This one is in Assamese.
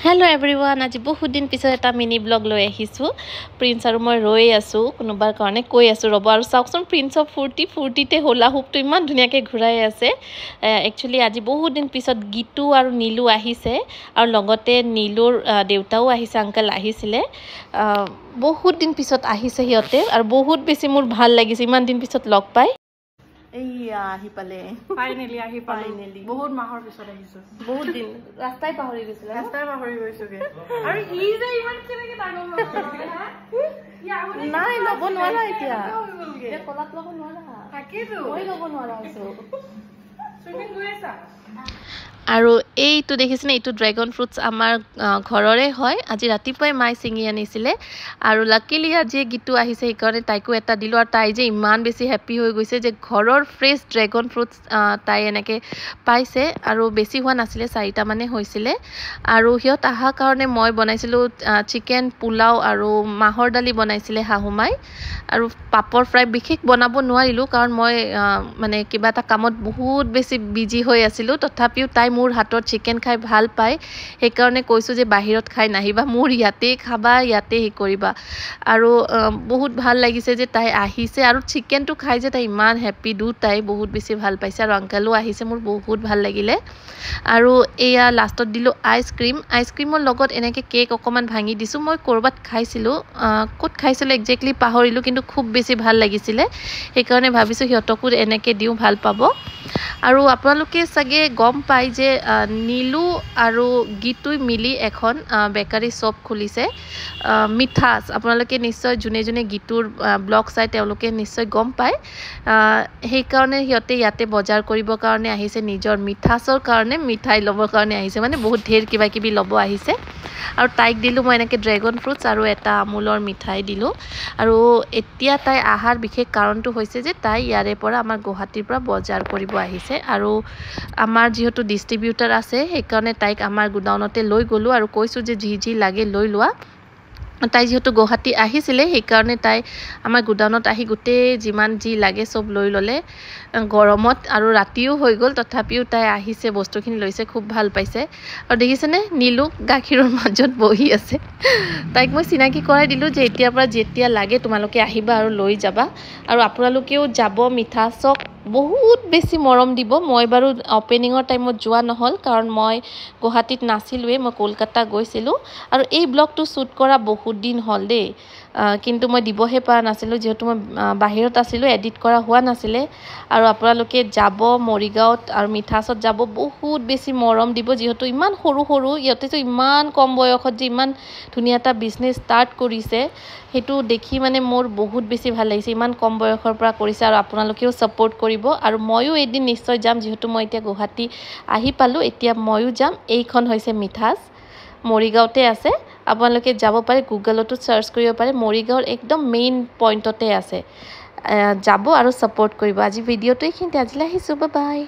Hello everyone, আজি বহুত দিন পিছত এটা মিনি ব্লগ লৈ আহিছো প্ৰিন্স আৰু মই ৰৈ আছো কোনোবাৰ কাৰণে কৈ আছো ৰব আৰু চাওকচোন প্ৰিন্স অফ 40 তে হোলা হুপটো ইমান ধুনিয়াকে ঘুৰাই আছে একচুয়ালি আজি বহুত দিন পিছত গিটু আৰু নীলু আহিছে আৰু লগতে নীলুৰ দেউতাও আহিছে আঙ্কেল আহিছিলে বহুত দিন পিছত আহিছে হিয়তে আৰু বহুত বেছি মোৰ ভাল লাগিছে ইমান দিন পিছত লগ পাই এইয়া আহি পালে ফাইনালি আহি পালো বহুত মাহৰ পিছত আহিছো বহুত দিন ৰাস্তাই পাহৰি গৈছিল গৈছোগে আৰু হি যে ইমান কেনেকে ডাঙৰ হ'ল নাই লব নোৱাৰা এতিয়া কলাত লব নোৱাৰা তাকেতো মই লব নোৱাৰা আছো সুইমিং গৈ আছা আৰু এইটো দেখিছেনে এইটো ড্ৰাগন ফ্ৰুটস আমাৰ ঘৰৰে হয় আজি ৰাতিপুৱাই মাই চিঙি আনিছিলে আৰু লাকিলি আজি গিটু আহিছে সেইকাৰণে তাইকো এটা দিলো আৰু তাই যে ইমান বেছি হেপি হৈ গৈছে যে ঘৰৰ ফ্ৰেছ ড্ৰাগন ফ্ৰুটস তাই এনেকে পাইছে আৰু বেছি হোৱা নাছিলে 4টা মানে হৈছিলে আৰু হিয়ত আহা কাৰণে মই বনাইছিলো চিকেন পোলাও আৰু মাহৰ দালি বনাইছিলে হাহুমাই আৰু পাপৰ ফ্ৰাই বিশেষ বনাব নোৱাৰিলো কাৰণ মই মানে কিবা এটা কামত বহুত বেছি বিজি হৈ আছিলো তথাপিও তাই মোৰ হাতৰ চিকেন খাই ভাল পায় সেই কাৰণে কৈছো যে বাহিৰত খাই নাহিবা মোৰ ইয়াতে খাবা ইয়াতে হি কৰিবা আৰু বহুত ভাল লাগিছে যে তাই আহিছে আৰু চিকেনটো খাই যে তাই ইমান হেপি দুটাই বহুত বেছি ভাল পাইছে আৰু আঙ্কেলও আহিছে মোৰ বহুত ভাল লাগিলে আৰু এয়া লাষ্টত দিলো আইসক্ৰীমৰ লগত এনেকে কেক অকমান ভাঙি দিছো মই কৰবাত খাইছিলো ক'ত খাইছিলো এক্স্যাক্টলি পাহৰিলো কিন্তু খুব বেছি ভাল লাগিছিলে সেই কাৰণে ভাবিছো হিয়তকো এনেকে দিও ভাল পাব আৰু আপোনালোকে সগে গম পাই যে নীলু আৰু গিটুই মিলি এখন বেকাৰী শপ খুলিছে মিঠাস আপোনালোকে নিশ্চয় জুনে গিটুৰ ব্লগ চাই তেওঁলোকে নিশ্চয় গম পায় সেই কাৰণে হিয়তে ইয়াতে বজাৰ কৰিব কাৰণে আহিছে নিজৰ মিঠাসৰ কাৰণে মিঠাই লবৰ কাৰণে আহিছে মানে বহুত ঢেৰ কিবা কিবি লব আহিছে আৰু তাইক দিলো মই এনেকে ড্ৰাগন ফ্ৰুটস আৰু এটা আমুলৰ মিঠাই দিলো আৰু এতিয়া তাই আহাৰ বিশেষ কাৰণটো হৈছে যে তাই ইয়াৰে পৰা আমাৰ গুৱাহাটীৰ পৰা বজাৰ কৰিব আহিছে আৰু আমাৰ যেহেতু ডিস্ট্ৰিবিউটাৰ আছে সেই কাৰণে তাইক আমাৰ গুডাউনতে লৈ গলো আৰু কৈছো যে জি লাগে লৈ লোৱা তাই যেহেতু গুৱাহাটী আহিছিলে সেই কাৰণে তাই আমাৰ গুডাউনত আহি গুটে যিমান জি লাগে সব লৈ ললে গৰমত আৰু ৰাতিও হৈ গল তথাপিও তাই আহিছে বস্তুখিনি লৈছে খুব ভাল পাইছে আৰু দেখিছেনে নীলু গাখীৰৰ মাজত বহি আছে তাইক মই চিনাকি কৰাই দিলো যে এতিয়াৰ পৰা যেতিয়া লাগে তোমালোকে আহিবা আৰু লৈ যাবা আৰু আপোনালোকেও যাব মিঠাসক বহুত বেছি মৰম দিব মই বাৰু ওপেনিংৰ টাইমত যোৱা নহল কাৰণ মই গুৱাহাটীত নাছিলৱে মই কলকাতা গৈছিলো আৰু এই ব্লগটো শুট কৰা বহুত দিন হল দে কিন্তু মই দিবহে পৰা নাছিলো যেহেতু মই বাহিৰত আছিলো এডিট কৰা হোৱা নাছিলে আৰু আপোনালোকে যাব মৰিগাঁৱত আৰু মিঠাসত যাব বহুত বেছি মৰম দিব যেহেতু ইমান সৰু ইয়াতে ইমান কম বয়সত যে ইমান ধুনীয়া এটা বিজনেস ষ্টাৰ্ট কৰিছে হেতু দেখি মানে মোৰ বহুত বেছি ভাল লাগিছে ইমান কম বয়সৰ পৰা কৰিছে আৰু আপোনালোকেও সাপোৰ্ট কৰিব আৰু ময়ো এদিন নিশ্চয় যাম যেহেতু মই এতিয়া গুৱাহাটী আহি পালো এতিয়া ময়ো যাম এইখন হৈছে মিঠাস মৰিগাঁওতে আছে আপোনালোকে যাব পাৰে গুগলতো সাৰ্চ কৰিব পাৰে মৰিগাঁওৰ একদম মেইন পইণ্টতে আছে যাব আৰু সাপোৰ্ট কৰিব আজি ভিডিঅ'টো এইখিনিতে আজিলৈ আহিছো বাই